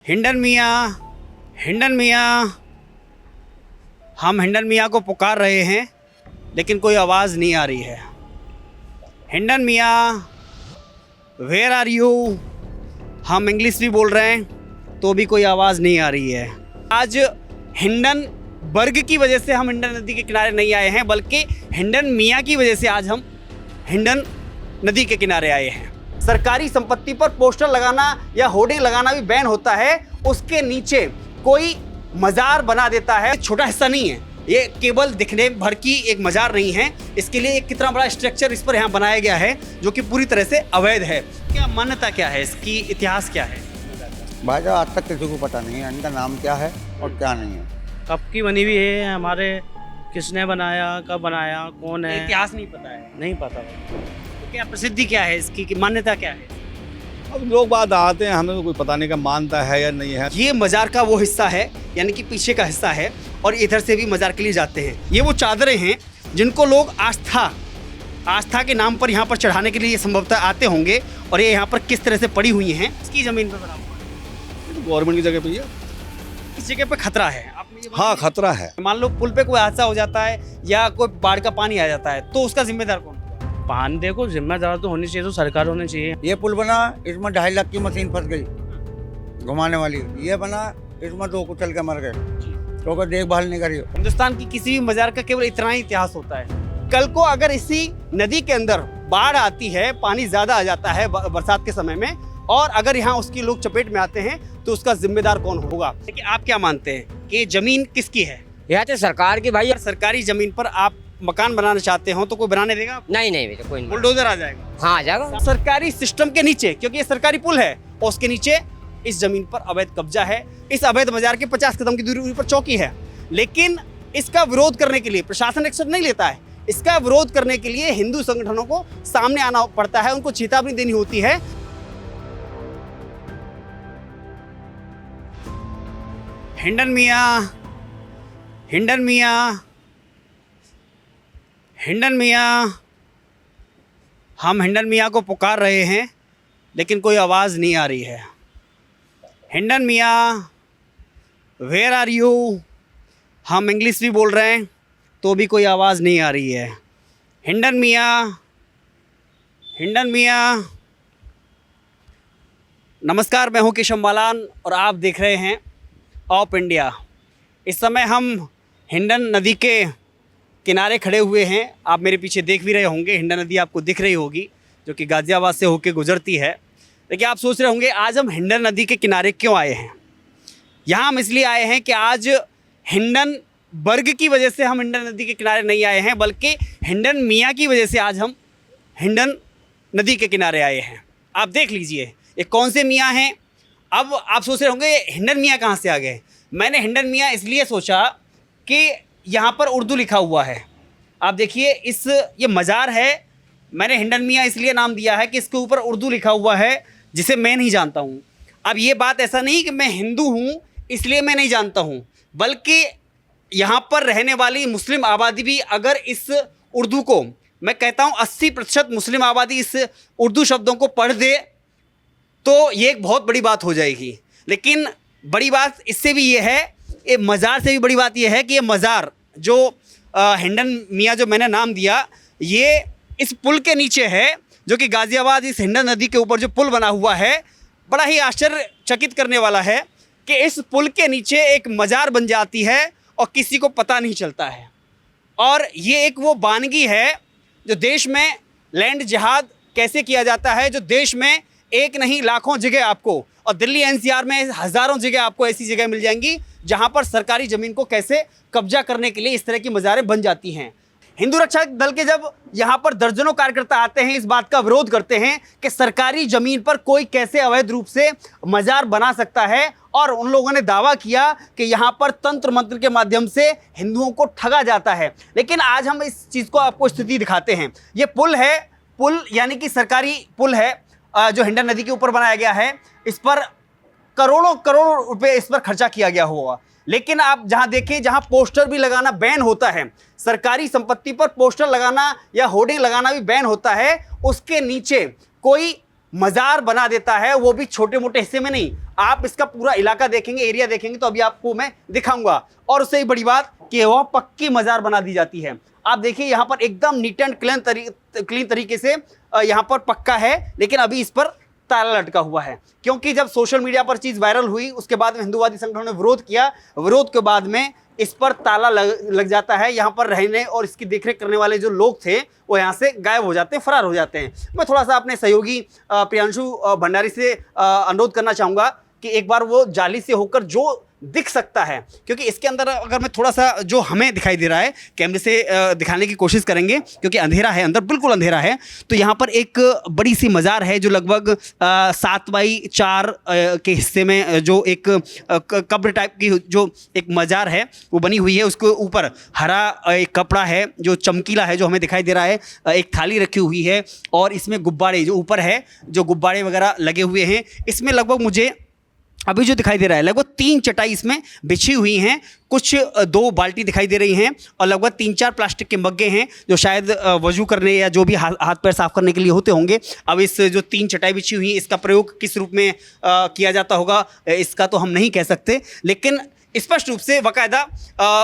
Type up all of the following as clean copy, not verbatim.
हिंडन मियाँ, हिंडन मियाँ, हम हिंडन मियाँ को पुकार रहे हैं लेकिन कोई आवाज़ नहीं आ रही है। हिंडन मियाँ, वेयर आर यू? हम इंग्लिश भी बोल रहे हैं तो भी कोई आवाज़ नहीं आ रही है। आज हिंडन बर्ग की वजह से हम हिंडन नदी के किनारे नहीं आए हैं, बल्कि हिंडन मियाँ की वजह से आज हम हिंडन नदी के किनारे आए हैं। सरकारी संपत्ति पर पोस्टर लगाना या होर्डिंग लगाना भी बैन होता है। उसके नीचे कोई मज़ार बना देता है। छोटा हिस्सा नहीं है ये, केवल दिखने भर की एक मज़ार नहीं है। इसके लिए एक कितना बड़ा स्ट्रक्चर इस पर यहाँ बनाया गया है जो कि पूरी तरह से अवैध है। क्या मान्यता क्या है इसकी, इतिहास क्या है? भाई साहब आज तक किसी को पता नहीं है इनका नाम क्या है और क्या नहीं है। कब की बनी हुई है, हमारे किसने बनाया, कब बनाया, कौन है, इतिहास नहीं पता है। नहीं पता। तो क्या प्रसिद्धि क्या है इसकी, कि मान्यता क्या है? अब लोग बात आते हैं, हमें तो कोई पता नहीं का मानता है या नहीं है। ये मज़ार का वो हिस्सा है, यानी कि पीछे का हिस्सा है, और इधर से भी मज़ार के लिए जाते हैं। ये वो चादरें हैं जिनको लोग आस्था के नाम पर यहाँ पर चढ़ाने के लिए संभवतः आते होंगे, और ये यहाँ पर किस तरह से पड़ी हुई हैं इसकी ज़मीन पर बना हुआ है। ये तो गवर्नमेंट की जगह पे ही है। इस जगह पे खतरा है। आपने ये हाँ खतरा है। मान लो पुल पे कोई हादसा हो जाता है या कोई बाढ़ का पानी आ जाता है तो उसका जिम्मेदार कौन? पान देखो, जिम्मेदार तो होनी चाहिए, तो सरकार होनी चाहिए। ये पुल बना इसमें 2.5 लाख की मशीन फंस गई घुमाने वाली। ये बना इसमें 2 कुचल के मर गए क्योंकि देखभाल नहीं करी। हिंदुस्तान की किसी भी मज़ार का केवल इतना ही इतिहास होता है। कल को अगर इसी नदी के अंदर बाढ़ आती है, पानी ज़्यादा आ जाता है बरसात के समय में, और अगर यहाँ उसकी लोग चपेट में आते हैं तो उसका जिम्मेदार कौन होगा? लेकिन आप क्या मानते हैं कि जमीन किसकी है? यह तो सरकार की भाई। अगर सरकारी जमीन पर आप मकान बनाना चाहते हो तो कोई बनाने देगा? नहीं नहीं बेटा, कोई नहीं। बुलडोजर आ जाएगा। हाँ आ जाएगा। सरकारी सिस्टम के नीचे, क्योंकि ये सरकारी पुल है और उसके नीचे इस जमीन पर अवैध कब्जा है। इस अवैध मज़ार के 50 कदम की दूरी पर चौकी है, लेकिन इसका विरोध करने के लिए प्रशासन एक्शन नहीं लेता है। इसका विरोध करने के लिए हिंदू संगठनों को सामने आना पड़ता है, उनको चेतावनी देनी होती है। हिंडन मियाँ, हिंडन मियाँ, हिंडन मियाँ, हम हिंडन मियाँ को पुकार रहे हैं लेकिन कोई आवाज़ नहीं आ रही है। हिंडन मियाँ, वेयर आर यू? हम इंग्लिश भी बोल रहे हैं तो भी कोई आवाज़ नहीं आ रही है। हिंडन मियाँ, हिंडन मियाँ। नमस्कार, मैं हूँ केशव बालान और आप देख रहे हैं ऑफ इंडिया। इस समय हम हिंडन नदी के किनारे खड़े हुए हैं। आप मेरे पीछे देख भी रहे होंगे, हिंडन नदी आपको दिख रही होगी जो कि गाज़ियाबाद से होकर गुजरती है। लेकिन आप सोच रहे होंगे आज हम हिंडन नदी के किनारे क्यों आए हैं। यहाँ हम इसलिए आए हैं कि आज हिंडन बर्ग की वजह से हम हिंडन नदी के किनारे नहीं आए हैं, बल्कि हिंडन मियाँ की वजह से आज हम हिंडन नदी के किनारे आए हैं। आप देख लीजिए ये कौन से मियाँ हैं। अब आप सोच रहे होंगे हिंडन मियाँ कहाँ से आ गए। मैंने हिंडन मियाँ इसलिए सोचा कि यहाँ पर उर्दू लिखा हुआ है। आप देखिए ये मज़ार है, मैंने हिंडन मियाँ इसलिए नाम दिया है कि इसके ऊपर उर्दू लिखा हुआ है जिसे मैं नहीं जानता हूँ। अब ये बात ऐसा नहीं कि मैं हिंदू हूँ इसलिए मैं नहीं जानता हूँ, बल्कि यहाँ पर रहने वाली मुस्लिम आबादी भी अगर इस उर्दू को, मैं कहता हूँ 80% मुस्लिम आबादी इस उर्दू शब्दों को पढ़ दे तो ये एक बहुत बड़ी बात हो जाएगी। लेकिन बड़ी बात इससे भी ये है, ये मज़ार से भी बड़ी बात ये है कि ये मज़ार जो हिंडन मियाँ जो मैंने नाम दिया, ये इस पुल के नीचे है जो कि गाज़ियाबाद इस हिंडन नदी के ऊपर जो पुल बना हुआ है। बड़ा ही आश्चर्यचकित करने वाला है कि इस पुल के नीचे एक मज़ार बन जाती है और किसी को पता नहीं चलता है। और ये एक वो वानगी है जो देश में लैंड जिहाद कैसे किया जाता है, जो देश में एक नहीं लाखों जगह आपको, और दिल्ली एनसीआर में हज़ारों जगह आपको ऐसी जगह मिल जाएंगी जहां पर सरकारी ज़मीन को कैसे कब्जा करने के लिए इस तरह की मज़ारें बन जाती हैं। हिंदू रक्षा दल के जब यहाँ पर दर्जनों कार्यकर्ता आते हैं, इस बात का विरोध करते हैं कि सरकारी ज़मीन पर कोई कैसे अवैध रूप से मज़ार बना सकता है, और उन लोगों ने दावा किया कि यहाँ पर तंत्र मंत्र के माध्यम से हिंदुओं को ठगा जाता है। लेकिन आज हम इस चीज़ को आपको स्थिति दिखाते हैं। ये पुल है, पुल यानी कि सरकारी पुल है जो हिंडन नदी के ऊपर बनाया गया है। इस पर करोड़ों करोड़ रुपए इस पर खर्चा किया गया होगा। लेकिन आप जहां देखें, जहां पोस्टर भी लगाना बैन होता है, सरकारी संपत्ति पर पोस्टर लगाना या होर्डिंग लगाना भी बैन होता है, उसके नीचे कोई मज़ार बना देता है, वो भी छोटे मोटे हिस्से में नहीं, आप इसका पूरा इलाका देखेंगे, एरिया देखेंगे तो अभी आपको मैं दिखाऊंगा। और उससे ही बड़ी बात कि वह पक्की मजार बना दी जाती है। आप देखिए यहाँ पर एकदम नीट एंड क्लीन तरीके से यहाँ पर पक्का है, लेकिन अभी इस पर ताला लटका हुआ है, क्योंकि जब सोशल मीडिया पर चीज़ वायरल हुई उसके बाद में हिंदूवादी संगठनों ने विरोध किया। विरोध के बाद में इस पर ताला लग जाता है। यहाँ पर रहने और इसकी देखरेख करने वाले जो लोग थे वो यहाँ से गायब हो जाते हैं, फरार हो जाते हैं। मैं थोड़ा सा अपने सहयोगी प्रियांशु भंडारी से अनुरोध करना चाहूँगा कि एक बार वो जाली से होकर जो दिख सकता है, क्योंकि इसके अंदर अगर मैं थोड़ा सा जो हमें दिखाई दे रहा है कैमरे से दिखाने की कोशिश करेंगे, क्योंकि अंधेरा है, अंदर बिल्कुल अंधेरा है। तो यहाँ पर एक बड़ी सी मज़ार है जो लगभग 7x4 के हिस्से में जो एक कब्र टाइप की जो एक मज़ार है वो बनी हुई है। उसके ऊपर हरा एक कपड़ा है जो चमकीला है जो हमें दिखाई दे रहा है। एक थाली रखी हुई है और इसमें गुब्बारे जो ऊपर है, जो गुब्बारे वगैरह लगे हुए हैं। इसमें लगभग मुझे अभी जो दिखाई दे रहा है लगभग 3 चटाई इसमें बिछी हुई हैं, कुछ 2 बाल्टी दिखाई दे रही हैं और लगभग 3-4 प्लास्टिक के मग्गे हैं जो शायद वजू करने या जो भी हाथ पैर साफ करने के लिए होते होंगे। अब इस जो 3 चटाई बिछी हुई इसका प्रयोग किस रूप में किया जाता होगा इसका तो हम नहीं कह सकते, लेकिन स्पष्ट रूप से बाकायदा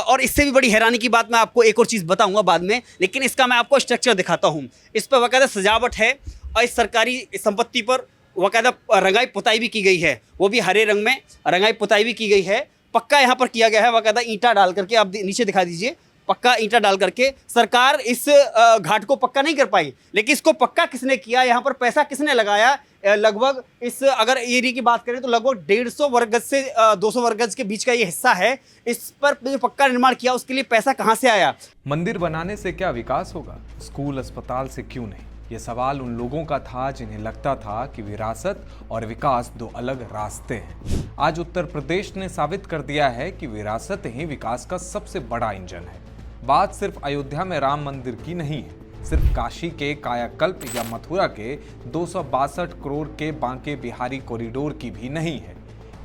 और इससे भी बड़ी हैरानी की बात मैं आपको एक और चीज़ बताऊंगा बाद में, लेकिन इसका मैं आपको स्ट्रक्चर दिखाता हूँ। इस पर बाकायदा सजावट है और इस सरकारी संपत्ति पर बाकायदा रंगाई पुताई भी की गई है, वो भी हरे रंग में रंगाई पुताई भी की गई है। पक्का यहाँ पर किया गया है बाकायदा ईंटा डाल करके, आप नीचे दिखा दीजिए, पक्का ईंटा डाल करके। सरकार इस घाट को पक्का नहीं कर पाई, लेकिन इसको पक्का किसने किया, यहाँ पर पैसा किसने लगाया? लगभग इस अगर एरिया की बात करें तो लगभग 150 वर्ग गज से 200 वर्ग गज के बीच का ये हिस्सा है। इस पर जो पक्का निर्माण किया उसके लिए पैसा कहाँ से आया? मंदिर बनाने से क्या विकास होगा, स्कूल अस्पताल से क्यों नहीं? ये सवाल उन लोगों का था जिन्हें लगता था कि विरासत और विकास 2 अलग रास्ते हैं। आज उत्तर प्रदेश ने साबित कर दिया है कि विरासत ही विकास का सबसे बड़ा इंजन है। बात सिर्फ अयोध्या में राम मंदिर की नहीं है, सिर्फ काशी के कायाकल्प या मथुरा के 262 करोड़ के बांके बिहारी कॉरिडोर की भी नहीं है।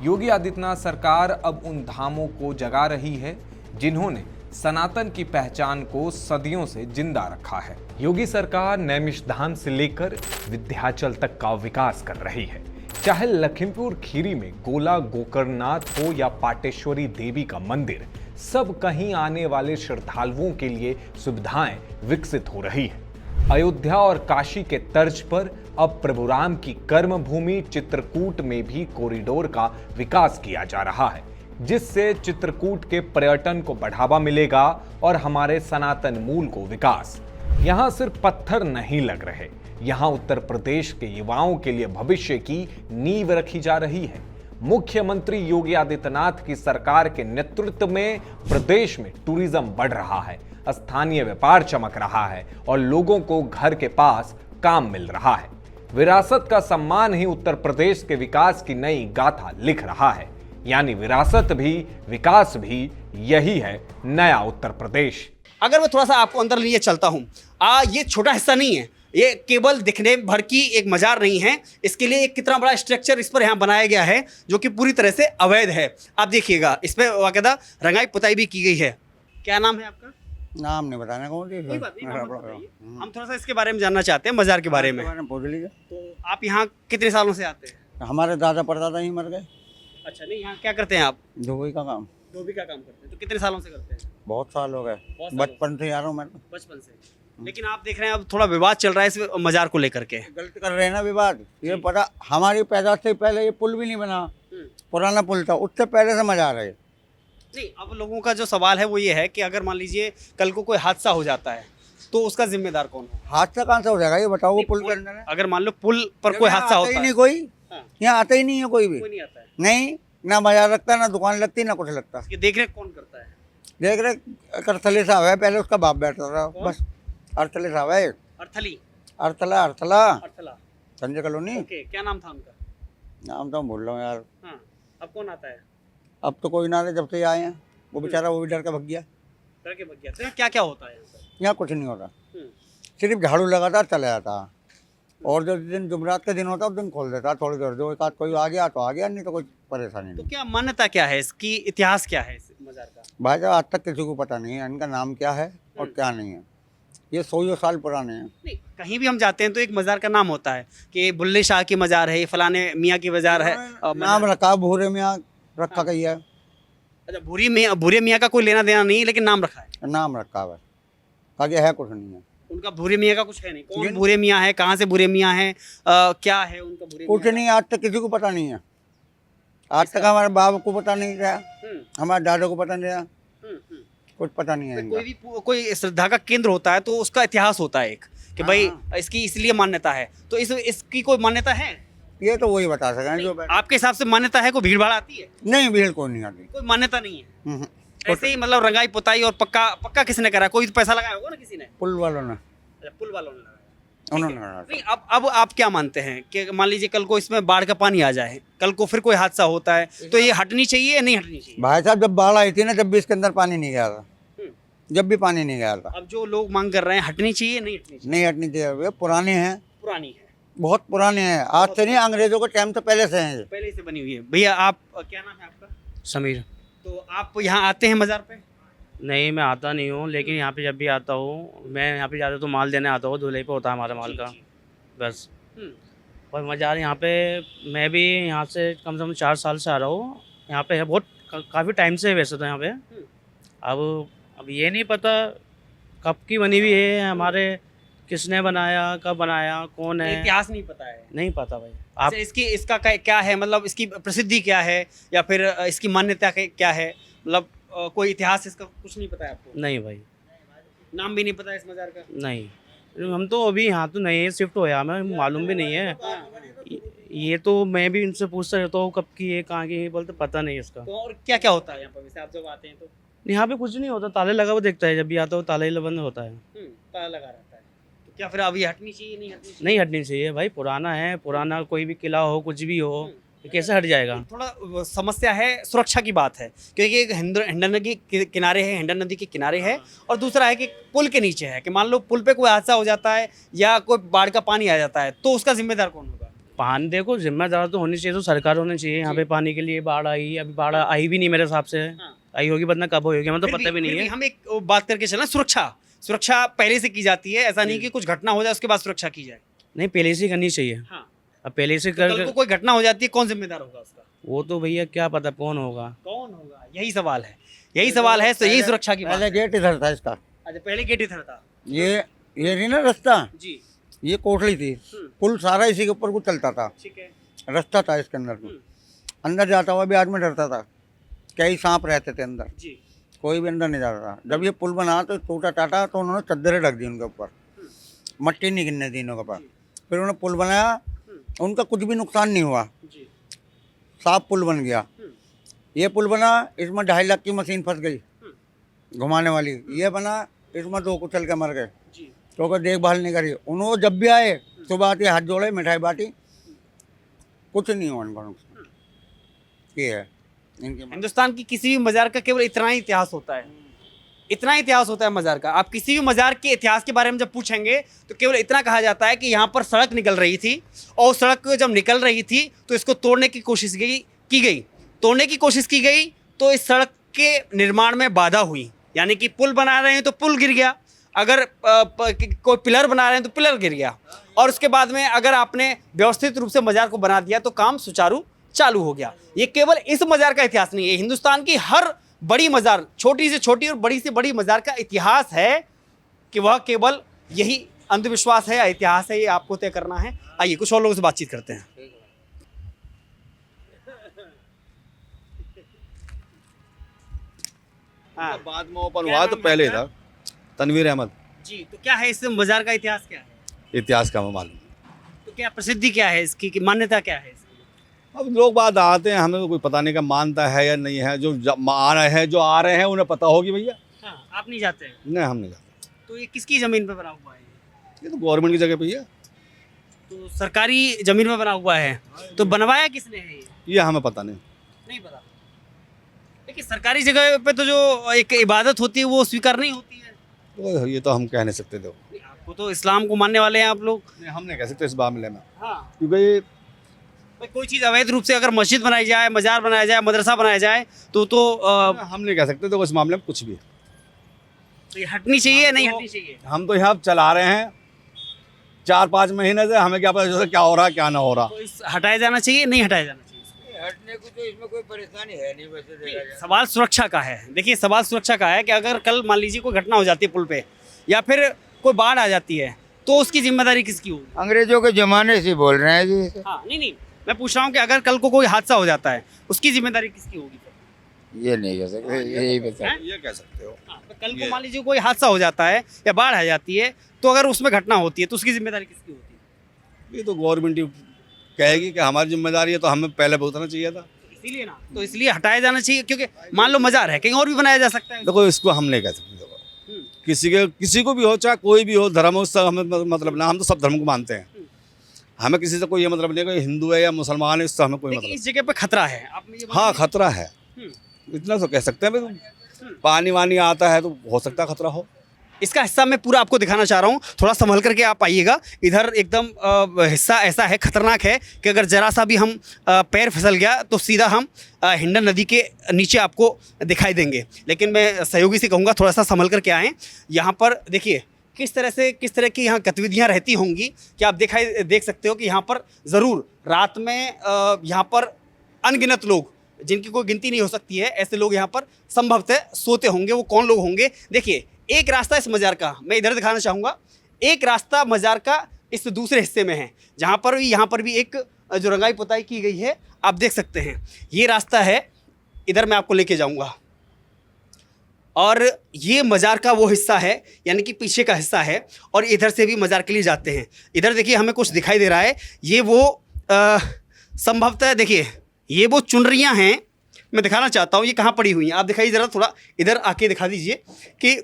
योगी आदित्यनाथ सरकार अब उन धामों को जगा रही है जिन्होंने सनातन की पहचान को सदियों से जिंदा रखा है। योगी सरकार नैमिषधाम से लेकर विंध्याचल तक का विकास कर रही है। चाहे लखीमपुर खीरी में गोला गोकर्णनाथ हो या पाटेश्वरी देवी का मंदिर, सब कहीं आने वाले श्रद्धालुओं के लिए सुविधाएं विकसित हो रही है। अयोध्या और काशी के तर्ज पर अब प्रभु राम की कर्म भूमि चित्रकूट में भी कॉरिडोर का विकास किया जा रहा है, जिससे चित्रकूट के पर्यटन को बढ़ावा मिलेगा और हमारे सनातन मूल को विकास। यहाँ सिर्फ पत्थर नहीं लग रहे, यहाँ उत्तर प्रदेश के युवाओं के लिए भविष्य की नींव रखी जा रही है। मुख्यमंत्री योगी आदित्यनाथ की सरकार के नेतृत्व में प्रदेश में टूरिज्म बढ़ रहा है, स्थानीय व्यापार चमक रहा है और लोगों को घर के पास काम मिल रहा है। विरासत का सम्मान ही उत्तर प्रदेश के विकास की नई गाथा लिख रहा है। यानी विरासत भी विकास भी, यही है नया उत्तर प्रदेश। अगर मैं थोड़ा सा आपको अंदर लिए चलता हूँ, ये छोटा हिस्सा नहीं है, ये केवल दिखने भर की एक मजार नहीं है, इसके लिए एक कितना बड़ा स्ट्रक्चर इस पर यहाँ बनाया गया है जो कि पूरी तरह से अवैध है। आप देखिएगा इस पर बाकायदा रंगाई पुताई भी की गई है। क्या नाम है आपका? नाम नहीं बताना कौन सी कोई बात नहीं, नाम मत बताइए। हम थोड़ा सा इसके बारे में जानना चाहते हैं, मजार के बारे में। पूछ लीजिए। तो आप यहाँ कितने सालों से आते हैं? हमारे दादा परदादा ही मर गए। अच्छा, नहीं यहाँ क्या करते हैं आप? धोबी का काम। धोबी का काम करते हैं। तो कितने सालों से करते हैं? बहुत साल हो गए, बहुत साल बचपन से यार हूँ मैं। बचपन से। लेकिन आप देख रहे हैं अब थोड़ा विवाद चल रहा है इस मजार को लेकर के। गलत कर रहे हैं ना विवाद। ये पता हमारी पैदाइश से पहले ये पुल भी नहीं बना, पुराना पुल था, उससे पहले से मजार है। नहीं, अब लोगों का जो सवाल है वो ये है कि अगर मान लीजिए कल को कोई हादसा हो जाता है तो उसका जिम्मेदार कौन है? हादसा कहाँ से हो जाएगा ये बताओ? वो पुल के अंदर है। अगर मान लो पुल पर कोई हादसा होता है, नहीं कोई हाँ। यहाँ आता ही नहीं है कोई भी। कोई नहीं आता है। नहीं, ना बाजार लगता, ना दुकान लगती, ना कुछ लगता। इसकी देख रेख कौन करता है? देख रहे करथले साहब है, पहले उसका बाप बैठता था बस। अर्थले साहब है, अर्थली, अर्थला अर्थला अर्थला, संजय कॉलोनी। ओके, क्या नाम था उनका? नाम तो भूल रहा हूँ यार। हाँ, अब कौन आता है? अब तो कोई ना रहे, जब से ये आए हैं। वो बेचारा वो भी डर के भग गया। डर के भग गया। तो क्या क्या होता है यहाँ पर? यहाँ कुछ नहीं होता, सिर्फ झाड़ू लगाता चला जाता। और जो दिन जुमरात का दिन होता है उस दिन खोल देता थोड़ी देर, जो एक आध कोई आ गया तो आ गया, नहीं तो कोई परेशानी तो नहीं। क्या मान्यता क्या है इसकी, इतिहास क्या है इस मजार का? भाई साहब आज तक किसी को पता नहीं है इनका नाम क्या है और क्या नहीं है। ये 100 साल पुराने हैं। नहीं, कहीं भी हम जाते हैं तो एक मज़ार का नाम होता है कि बुल्ले शाह की मज़ार है, ये फलाने मियाँ की मज़ार है। नाम रखा भूरे मियाँ रखा गई है, अच्छा, भूरे मियाँ का कोई लेना देना नहीं, लेकिन नाम रखा है। नाम रखा हुआ है, आगे है कुछ नहीं है, उनका भूरे मियाँ का कुछ है नहीं। कौन भूरे मियाँ है, कहाँ से भूरे मियाँ है, क्या है उनका भूरे कुछ नहीं। आज तक किसी को पता नहीं है, आज तक हमारे बाप को पता नहीं रहा, हमारे दादा को पता नहीं रहा, कुछ पता नहीं है इनका। कोई भी कोई श्रद्धा का केंद्र होता है तो उसका इतिहास होता है एक कि भाई इसकी इसलिए मान्यता है, तो इसकी कोई मान्यता है? ये तो वही बता सकें जो आपके हिसाब से मान्यता है? कोई भीड़ भाड़ आती है? नहीं, भीड़ कोई नहीं आती। कोई मान्यता नहीं है, हम्म। ऐसे ही मतलब रंगाई पुताई और पक्का किसने करा? कोई तो पैसा लगाया होगा ना किसी ने, पुल वालों ने, पुल वालों ने लगाया। उन्होंने लगाया। नहीं, अब आप क्या मानते हैं कि मान लीजिए कल को इसमें बाढ़ का पानी आ जाए, कल को फिर कोई हादसा होता है, तो ये हटनी चाहिए या नहीं हटनी चाहिए? भाई साहब, जब बाढ़ आई थी ना, जब भी इसके अंदर पानी नहीं गया था, जब भी पानी नहीं गया था। अब जो लोग मांग कर रहे हैं, हटनी चाहिए नहीं हटनी चाहिए? नहीं हटनी चाहिए, वे पुराने हैं, पुरानी है, बहुत पुराने हैं, आज से नहीं, अंग्रेजों के टाइम से पहले से हैं ये। पहले से बनी हुई है। भैया आप क्या नाम है आपका? समीर। तो आप यहाँ आते हैं मज़ार पे? नहीं, मैं आता नहीं हूँ, लेकिन यहाँ पे जब भी आता हूँ, मैं यहाँ पे ज़्यादा तो माल देने आता हूँ, धुलाई पे होता है हमारा माल का बस। और मज़ार यहाँ पे मैं भी यहाँ से कम 4 साल से आ रहा हूँ, यहाँ पे है बहुत काफ़ी टाइम से है वैसे तो यहाँ पे। अब ये नहीं पता कब की बनी हुई है, हमारे किसने बनाया, कब बनाया, कौन है, इतिहास नहीं पता है? नहीं पता भाई। आप इसका क्या है, मतलब इसकी प्रसिद्धि क्या है या फिर इसकी मान्यता क्या है, मतलब कोई इतिहास इसका कुछ नहीं पता है आपको? नहीं भाई, नाम भी नहीं पता है इस मज़ार का? नहीं, हम तो अभी यहाँ तो नहीं है, शिफ्ट होया, हमें मालूम भी नहीं है। ये तो मैं भी इनसे पूछता रहता हूँ कब की है, कहाँ की है, बोलते पता नहीं इसका। तो और क्या क्या होता है यहाँ पर वैसे आप जब आते हैं तो? यहाँ पे कुछ नहीं होता, ताले लगा हुआ देखता है, जब भी आता हो ताला ही बंद होता है। ताला लगा रहता है। तो क्या फिर अभी हटनी चाहिए नहीं हटनी चाहिए? नहीं हटनी चाहिए भाई, पुराना है, पुराना कोई भी किला हो, कुछ भी हो, ये कैसे हट जाएगा? थोड़ा समस्या है, सुरक्षा की बात है, क्योंकि एक हिंडन नदी के किनारे है, हिंडन नदी के किनारे है, और दूसरा है कि पुल के नीचे है, कि मान लो पुल पे कोई हादसा हो जाता है या कोई बाढ़ का पानी आ जाता है तो उसका जिम्मेदार कौन होगा? पानी देखो, जिम्मेदार तो होनी चाहिए, तो सरकार होनी चाहिए यहाँ पे पानी के लिए। बाढ़ आई, अभी बाढ़ आई भी नहीं मेरे हिसाब से, आई होगी पता कब होगी, हमें तो पता भी नहीं है। हम एक बात करके चलना, सुरक्षा पहले से की जाती है, ऐसा नहीं कि कुछ घटना हो जाए उसके बाद सुरक्षा की जाए। नहीं, पहले से करनी चाहिए। अब पहले से कल कर, को कोई घटना हो जाती है, कौन जिम्मेदार होगा उसका? वो तो भैया क्या पता कौन होगा। यही सवाल है, तो यही सुरक्षा की बात पहले है। गेट इधर था इसका, अच्छा, पहले गेट इधर था ये नहीं ना रास्ता, जी, ये कोठली थी, पुल सारा इसी के ऊपर को चलता था, ठीक है। रास्ता था इसके अंदर को, अंदर जाता हुआ भी आदमी डरता था, कई सांप रहते थे अंदर, जी, कोई भी अंदर नहीं जाता था। जब ये पुल बना तो टूटा टाटा, तो उन्होंने चद्दरें रख दी उनके ऊपर, मट्टी नहीं गिरने दी इनके ऊपर। फिर उन्होंने पुल बनाया, उनका कुछ भी नुकसान नहीं हुआ, जी, साफ पुल बन गया। ये पुल बना, इसमें 2.5 लाख की मशीन फंस गई घुमाने वाली, ये बना, इसमें 2 कुचल के मर गए, जी। तो कोई देखभाल नहीं करी। उन्होंने जब भी आए सुबह आते हाथ जोड़े, मिठाई बांटी, कुछ नहीं हुआ उनका नुकसान। ये है इनके हिंदुस्तान की किसी भी मज़ार का केवल इतना ही इतिहास होता है, इतना ही इतिहास होता है मज़ार का। आप किसी भी मज़ार के इतिहास के बारे में जब पूछेंगे तो केवल इतना कहा जाता है कि यहाँ पर सड़क निकल रही थी, और सड़क जब निकल रही थी तो इसको तोड़ने की कोशिश की गई, तो इस सड़क के निर्माण में बाधा हुई, यानी कि पुल बना रहे हैं तो पुल गिर गया, अगर कोई पिलर बना रहे हैं तो पिलर गिर गया, और उसके बाद में अगर आपने व्यवस्थित रूप से मज़ार को बना दिया तो काम सुचारू चालू हो गया। ये केवल इस मज़ार का इतिहास नहीं है, हिंदुस्तान की हर बड़ी मज़ार, छोटी से छोटी और बड़ी से बड़ी मज़ार का इतिहास है कि वह केवल यही अंधविश्वास है या इतिहास है, ये आपको तय करना है। आइए कुछ और लोगों से बातचीत करते हैं। हाँ बाद में ओपन हुआ तो पहले था तनवीर अहमद। जी, तो क्या है इस मज़ार का इतिहास, क्या है? इतिहास का हमें मालूम। तो क्या प्रसिद्धि क्या है इसकी, कि मान्यता क्या है इसकी? अब लोग बात आते हैं, हमें तो कोई पता नहीं का मानता है या नहीं है, जो आ रहे हैं उन्हें पता होगी भैया। हाँ, आप नहीं जाते हैं? नहीं, हम नहीं जाते। तो ये किसकी ज़मीन पे बना हुआ है? ये तो गवर्नमेंट की जगह पे ही है, तो सरकारी ज़मीन में बना हुआ है, तो बनवाया किसने है ये? ये हमें पता नहीं। नहीं पता। देखिए, सरकारी जगह पे तो जो एक इबादत होती है वो स्वीकार नहीं होती है। तो ये तो हम कह नहीं सकते। दो आपको तो इस्लाम को मानने वाले हैं आप लोग। हम नहीं कह सकते इस मामले में, हाँ, क्योंकि भाई कोई चीज़ अवैध रूप से अगर मस्जिद बनाई जाए, मज़ार बनाया जाए, मदरसा बनाया जाए तो हम नहीं कह सकते। तो इस मामले में कुछ भी है। तो ये हटनी चाहिए या नहीं हटनी चाहिए? हम तो यहाँ चला रहे हैं 4-5 महीने से, हमें क्या पता जैसे क्या हो रहा है क्या ना हो रहा। तो इस हटाया जाना चाहिए नहीं हटाया जाना चाहिए? हटने को तो इसमें कोई परेशानी है नहीं वैसे देखा जाए। सवाल सुरक्षा का है। देखिए सवाल सुरक्षा का है कि अगर कल मान लीजिए कोई घटना हो जाती है पुल पे या फिर कोई बाढ़ आ जाती है तो उसकी जिम्मेदारी किसकी होगी? अंग्रेजों के ज़माने से बोल रहे हैं जी। हाँ नहीं, मैं पूछ रहा हूँ कि अगर कल को कोई हादसा हो जाता है उसकी जिम्मेदारी किसकी होगी? ये नहीं कह सकते, यही बता। हैं? ये कह सकते हो। हाँ, तो कल को मान लीजिए कोई हादसा हो जाता है या बाढ़ आ जाती है तो अगर उसमें घटना होती है तो उसकी जिम्मेदारी किसकी होती है? ये तो गवर्नमेंट ही कहेगी कि हमारी जिम्मेदारी है, तो हमें पहले भुगतना चाहिए था। इसीलिए ना, तो इसलिए हटाया जाना चाहिए क्योंकि मान लो मजार है कहीं और भी बनाया जा सकता है। देखो इसको हम नहीं कह सकते। देखो किसी को भी हो, चाहे कोई भी हो धर्म हो, उससे हमें मतलब ना, हम तो सब धर्म को मानते हैं। हमें किसी से कोई ये मतलब नहीं है कि हिंदू है या मुसलमान है, इससे हमें कोई लेकिन मतलब। इस जगह पे खतरा है, आप मुझे हाँ खतरा है, इतना तो कह सकते हैं भाई। पानी वानी आता है तो हो सकता है खतरा हो। इसका हिस्सा मैं पूरा आपको दिखाना चाह रहा हूँ, थोड़ा संभल करके आप आइएगा। इधर एकदम हिस्सा ऐसा है, खतरनाक है कि अगर ज़रा सा भी हम पैर फिसल गया तो सीधा हम हिंडन नदी के नीचे आपको दिखाई देंगे। लेकिन मैं सहयोगी से कहूँगा थोड़ा सा संभल करके आएँ। यहाँ पर देखिए किस तरह की यहाँ गतिविधियाँ रहती होंगी कि आप देख सकते हो कि यहाँ पर ज़रूर रात में यहाँ पर अनगिनत लोग, जिनकी कोई गिनती नहीं हो सकती है, ऐसे लोग यहाँ पर संभवतः सोते होंगे। वो कौन लोग होंगे? देखिए एक रास्ता इस मज़ार का मैं इधर दिखाना चाहूँगा, एक रास्ता मज़ार का इस दूसरे हिस्से में है जहाँ पर यहाँ पर भी एक जो रंगाई पुताई की गई है आप देख सकते हैं। ये रास्ता है, इधर मैं आपको लेके जाऊँगा और ये मज़ार का वो हिस्सा है यानी कि पीछे का हिस्सा है और इधर से भी मज़ार के लिए जाते हैं। इधर देखिए हमें कुछ दिखाई दे रहा है, ये वो संभवतः देखिए ये वो चुनरियाँ हैं। मैं दिखाना चाहता हूँ ये कहाँ पड़ी हुई हैं, आप दिखाइए ज़रा, थोड़ा इधर आके दिखा दीजिए कि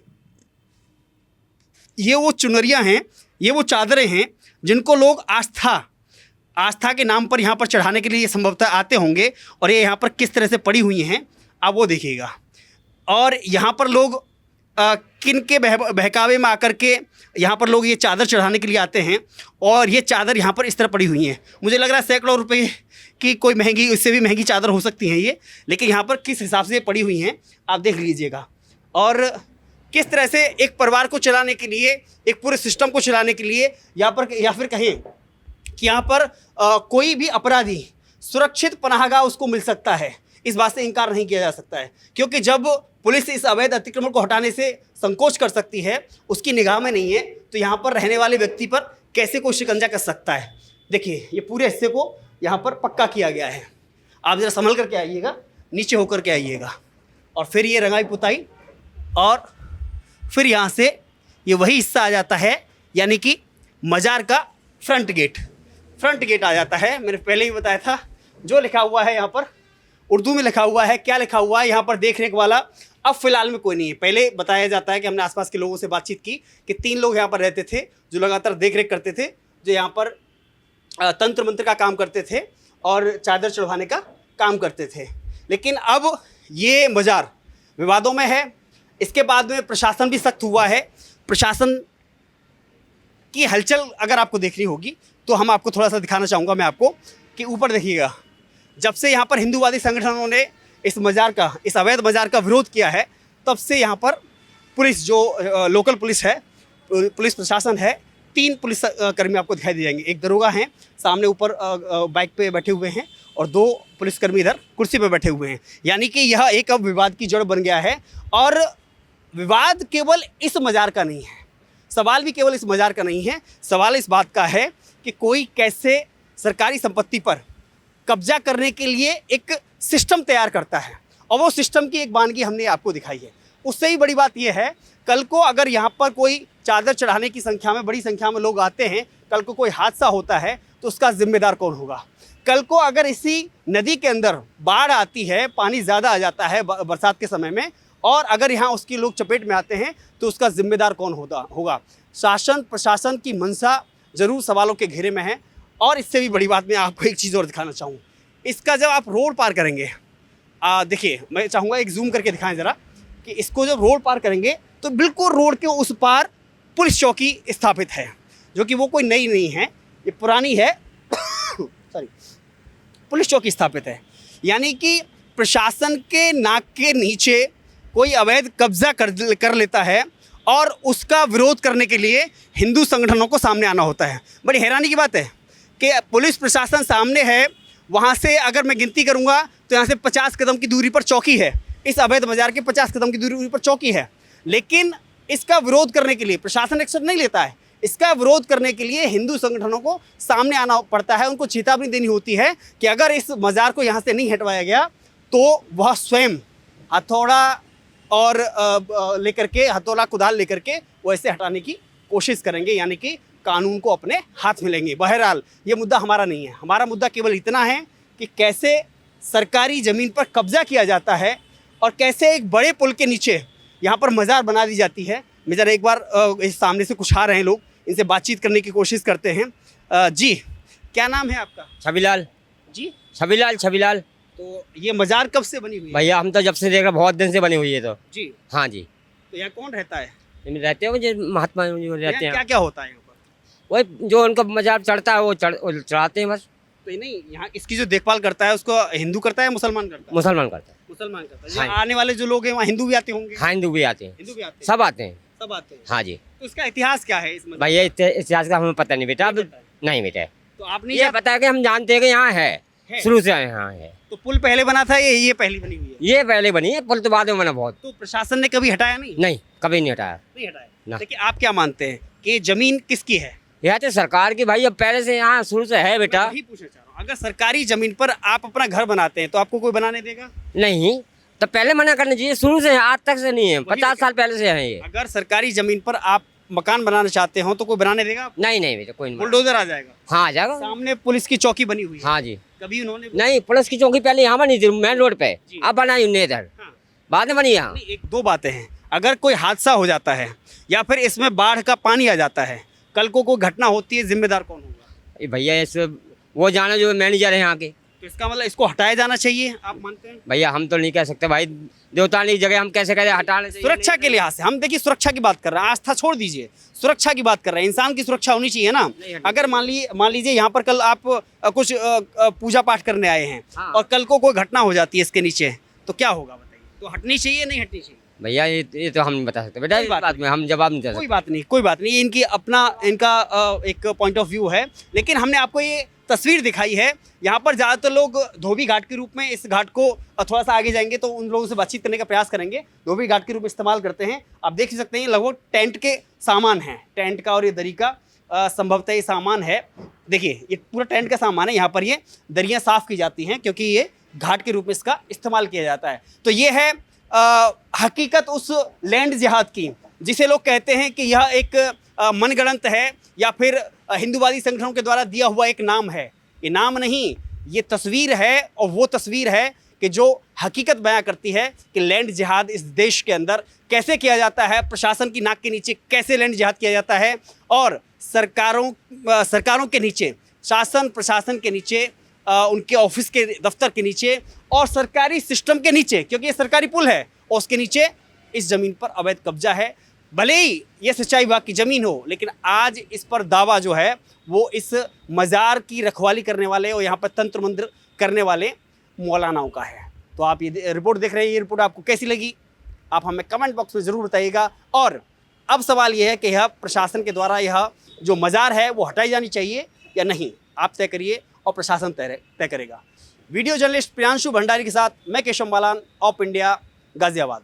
ये वो चुनरियाँ हैं, ये वो चादरें हैं जिनको लोग आस्था के नाम पर यहाँ पर चढ़ाने के लिए संभवतः आते होंगे। और ये यहाँ पर किस तरह से पड़ी हुई हैं आप वो देखिएगा। और यहाँ पर लोग किन के बहकावे में आकर के यहाँ पर लोग ये चादर चढ़ाने के लिए आते हैं और ये चादर यहाँ पर इस तरह पड़ी हुई हैं। मुझे लग रहा है सैकड़ों रुपए की कोई महंगी, इससे भी महंगी चादर हो सकती हैं ये, लेकिन यहाँ पर किस हिसाब से पड़ी हुई हैं आप देख लीजिएगा। और किस तरह से एक परिवार को चलाने के लिए, एक पूरे सिस्टम को चलाने के लिए यहाँ पर, या फिर कहें कि यहाँ पर कोई भी अपराधी सुरक्षित पनाहगाह उसको मिल सकता है, इस बात से इनकार नहीं किया जा सकता है। क्योंकि जब पुलिस इस अवैध अतिक्रमण को हटाने से संकोच कर सकती है, उसकी निगाह में नहीं है, तो यहाँ पर रहने वाले व्यक्ति पर कैसे कोई शिकंजा कर सकता है। देखिए ये पूरे हिस्से को यहाँ पर पक्का किया गया है। आप ज़रा संभल करके आइएगा, नीचे होकर के आइएगा और फिर ये रंगाई पुताई और फिर यहाँ से ये वही हिस्सा आ जाता है यानी कि मज़ार का फ्रंट गेट आ जाता है। मैंने पहले ही बताया था, जो लिखा हुआ है यहाँ पर उर्दू में लिखा हुआ है, क्या लिखा हुआ है यहाँ पर देख रेख वाला अब फ़िलहाल में कोई नहीं है। पहले बताया जाता है कि हमने आसपास के लोगों से बातचीत की कि 3 लोग यहाँ पर रहते थे जो लगातार देख रेख करते थे, जो यहाँ पर तंत्र मंत्र का काम करते थे और चादर चढ़वाने का काम करते थे। लेकिन अब ये मज़ार विवादों में है। इसके बाद में प्रशासन भी सख्त हुआ है। प्रशासन की हलचल अगर आपको देखनी होगी तो हम आपको थोड़ा सा दिखाना चाहूँगा मैं आपको कि ऊपर देखिएगा, जब से यहाँ पर हिंदूवादी संगठनों ने इस मज़ार का, इस अवैध मज़ार का विरोध किया है, तब से यहाँ पर पुलिस, जो लोकल पुलिस है, पुलिस प्रशासन है, 3 पुलिस कर्मी आपको दिखाई दे जाएंगे। एक दरोगा हैं सामने ऊपर बाइक पे बैठे हुए हैं और 2 पुलिसकर्मी इधर कुर्सी पे बैठे हुए हैं। यानी कि यह एक अब विवाद की जड़ बन गया है। और विवाद केवल इस मज़ार का नहीं है, सवाल भी केवल इस मज़ार का नहीं है, सवाल इस बात का है कि कोई कैसे सरकारी संपत्ति पर कब्जा करने के लिए एक सिस्टम तैयार करता है। और वो सिस्टम की एक वानगी हमने आपको दिखाई है। उससे ही बड़ी बात यह है, कल को अगर यहाँ पर कोई चादर चढ़ाने की संख्या में, बड़ी संख्या में लोग आते हैं, कल को कोई हादसा होता है तो उसका जिम्मेदार कौन होगा? कल को अगर इसी नदी के अंदर बाढ़ आती है, पानी ज़्यादा आ जाता है बरसात के समय में, और अगर यहाँ उसके लोग चपेट में आते हैं तो उसका जिम्मेदार कौन होगा? शासन प्रशासन की मंशा ज़रूर सवालों के घेरे में है। और इससे भी बड़ी बात मैं आपको एक चीज़ और दिखाना चाहूँ, इसका जब आप रोड पार करेंगे, देखिए मैं चाहूँगा एक जूम करके दिखाएं ज़रा कि इसको जब रोड पार करेंगे तो बिल्कुल रोड के उस पार पुलिस चौकी स्थापित है, जो कि वो कोई नई नहीं है, ये पुरानी है सॉरी, पुलिस चौकी स्थापित है। यानी कि प्रशासन के नाक के नीचे कोई अवैध कब्जा कर लेता है और उसका विरोध करने के लिए हिंदू संगठनों को सामने आना होता है। बड़ी हैरानी की बात है कि पुलिस प्रशासन सामने है, वहाँ से अगर मैं गिनती करूँगा तो यहाँ से 50 कदम की दूरी पर चौकी है, इस अवैध बाजार के 50 कदम की दूरी पर चौकी है। लेकिन इसका विरोध करने के लिए प्रशासन एक्शन नहीं लेता है। इसका विरोध करने के लिए हिंदू संगठनों को सामने आना पड़ता है, उनको चेतावनी देनी होती है कि अगर इस मज़ार को यहाँ से नहीं हटवाया गया तो वह स्वयं हथौड़ा और लेकर के, हथौड़ा कुदाल लेकर के वो इसे हटाने की कोशिश करेंगे, यानी कि कानून को अपने हाथ में लेंगे। बहरहाल ये मुद्दा हमारा नहीं है, हमारा मुद्दा केवल इतना है कि कैसे सरकारी ज़मीन पर कब्जा किया जाता है और कैसे एक बड़े पुल के नीचे यहाँ पर मज़ार बना दी जाती है। मैं ज़रा एक बार इस सामने से कुछ आ रहे हैं लोग, इनसे बातचीत करने की कोशिश करते हैं। जी, क्या नाम है आपका? छबीलाल। जी, छबीलाल। तो ये मज़ार कब से बनी हुई है? भैया हम तो जब से देख रहे बहुत दिन से बनी हुई है। तो जी, हाँ जी, तो यहाँ कौन रहता है? रहते हो जो महात्मा जी रहते क्या हैं, क्या होता है यहाँ पर? वही जो उनका मजार चढ़ता है वो चढ़ाते हैं बस। तो नहीं, यहाँ इसकी जो देखभाल करता है उसको हिंदू करता है, मुसलमान करता है? मुसलमान करता है। मुसलमान करता है। हाँ। यहाँ आने वाले जो लोग हैं वहाँ हिंदू भी आते होंगे? हाँ, हिंदू भी आते हैं, हिंदू भी आते हैं, सब आते हैं। सब आते हैं। हाँ जी। तो इसका इतिहास क्या है इस मज़ार? भैया इतिहास का हमें पता नहीं बेटा, अब नहीं पता है। नहीं बेटा। तो आप नहीं ये जानते? पता है कि हम जानते हैं कि यहाँ है, शुरू से यहाँ है। तो पुल पहले बना था ये पहली बनी हुई है? ये पहले बनी है, पुल तो बाद में बना बहुत। तो प्रशासन ने कभी हटाया नहीं? नहीं, कभी नहीं हटाया। नहीं हटाया। ना। लेकिन आप क्या मानते हैं कि ये जमीन किसकी है? यह तो सरकार की भाई, अब पहले से यहाँ शुरू से है बेटा। मैं वही पूछना चाह रहा हूँ, अगर सरकारी जमीन पर आप अपना घर बनाते हैं तो आपको कोई बनाने देगा? नहीं, तो पहले मना करना चाहिए, शुरू से है, आज तक से नहीं है, 50 साल पहले से है ये। अगर सरकारी जमीन पर आप मकान बनाना चाहते हो तो कोई बनाने देगा? नहीं बेटा, कोई नहीं। बुलडोजर आ जाएगा? हाँ, आ जाएगा। सामने पुलिस की चौकी बनी हुई है, हाँ जी। कभी उन्होंने नहीं, पुलिस की चौकी पहले यहाँ बनी थी मेन रोड पे, जी। अब बनाई उन्हें इधर, हाँ। बाद में बनी यहाँ। नहीं, एक दो बातें हैं। अगर कोई हादसा हो जाता है या फिर इसमें बाढ़ का पानी आ जाता है, कल को कोई घटना होती है, जिम्मेदार कौन होगा? ये भैया इस वो जाने जो मैनेजर है यहाँ के। तो इसका मतलब इसको हटाया जाना चाहिए, आप मानते हैं? भैया हम तो नहीं कह सकते भाई, देवतानी की जगह हम कैसे कहें हटाने चाहिए। सुरक्षा के लिहाज से हम देखिए सुरक्षा की बात कर रहे हैं, आस्था छोड़ दीजिए, सुरक्षा की बात कर रहे हैं। इंसान की सुरक्षा होनी चाहिए ना। अगर मान लीजिए यहाँ पर कल आप कुछ पूजा पाठ करने आए हैं हाँ। और कल को कोई घटना हो जाती है इसके नीचे, तो क्या होगा बताइए? तो हटनी चाहिए नहीं हटनी चाहिए? भैया ये तो हम नहीं बता सकते बेटा, इस बात बात में हम जवाब नहीं दे कोई सकते। बात नहीं, कोई बात नहीं, ये इनका एक पॉइंट ऑफ व्यू है। लेकिन हमने आपको ये तस्वीर दिखाई है। यहाँ पर ज़्यादातर लोग धोबी घाट के रूप में इस घाट को, थोड़ा सा आगे जाएंगे तो उन लोगों से बातचीत करने का प्रयास करेंगे, धोबी घाट के रूप में इस्तेमाल करते हैं। आप देख ही सकते हैं लगभग टेंट के सामान हैं, टेंट का और ये दरी का संभवतः ये सामान है। देखिए ये पूरा टेंट का सामान है, यहाँ पर ये दरियाँ साफ़ की जाती हैं क्योंकि ये घाट के रूप में इसका इस्तेमाल किया जाता है। तो ये है हकीकत उस लैंड जिहाद की, जिसे लोग कहते हैं कि यह एक मनगढ़ंत है या फिर हिंदूवादी संगठनों के द्वारा दिया हुआ एक नाम है। ये नाम नहीं, ये तस्वीर है, और वो तस्वीर है कि जो हकीकत बयां करती है कि लैंड जिहाद इस देश के अंदर कैसे किया जाता है, प्रशासन की नाक के नीचे कैसे लैंड जिहाद किया जाता है, और सरकारों के नीचे, शासन प्रशासन के नीचे, उनके ऑफिस के दफ्तर के नीचे और सरकारी सिस्टम के नीचे, क्योंकि ये सरकारी पुल है और उसके नीचे इस ज़मीन पर अवैध कब्जा है। भले ही ये सच्चाई बाग की ज़मीन हो, लेकिन आज इस पर दावा जो है वो इस मज़ार की रखवाली करने वाले और यहाँ पर तंत्र मंत्र करने वाले मौलानाओं का है। तो आप ये रिपोर्ट देख रहे हैं, ये रिपोर्ट आपको कैसी लगी आप हमें कमेंट बॉक्स में ज़रूर बताइएगा। और अब सवाल ये है कि यह प्रशासन के द्वारा यह जो मज़ार है वो हटाई जानी चाहिए या नहीं, आप तय करिए और प्रशासन तय करेगा। वीडियो जर्नलिस्ट प्रियांशु भंडारी के साथ मैं केशव बालान, ऑफ इंडिया, गाज़ियाबाद।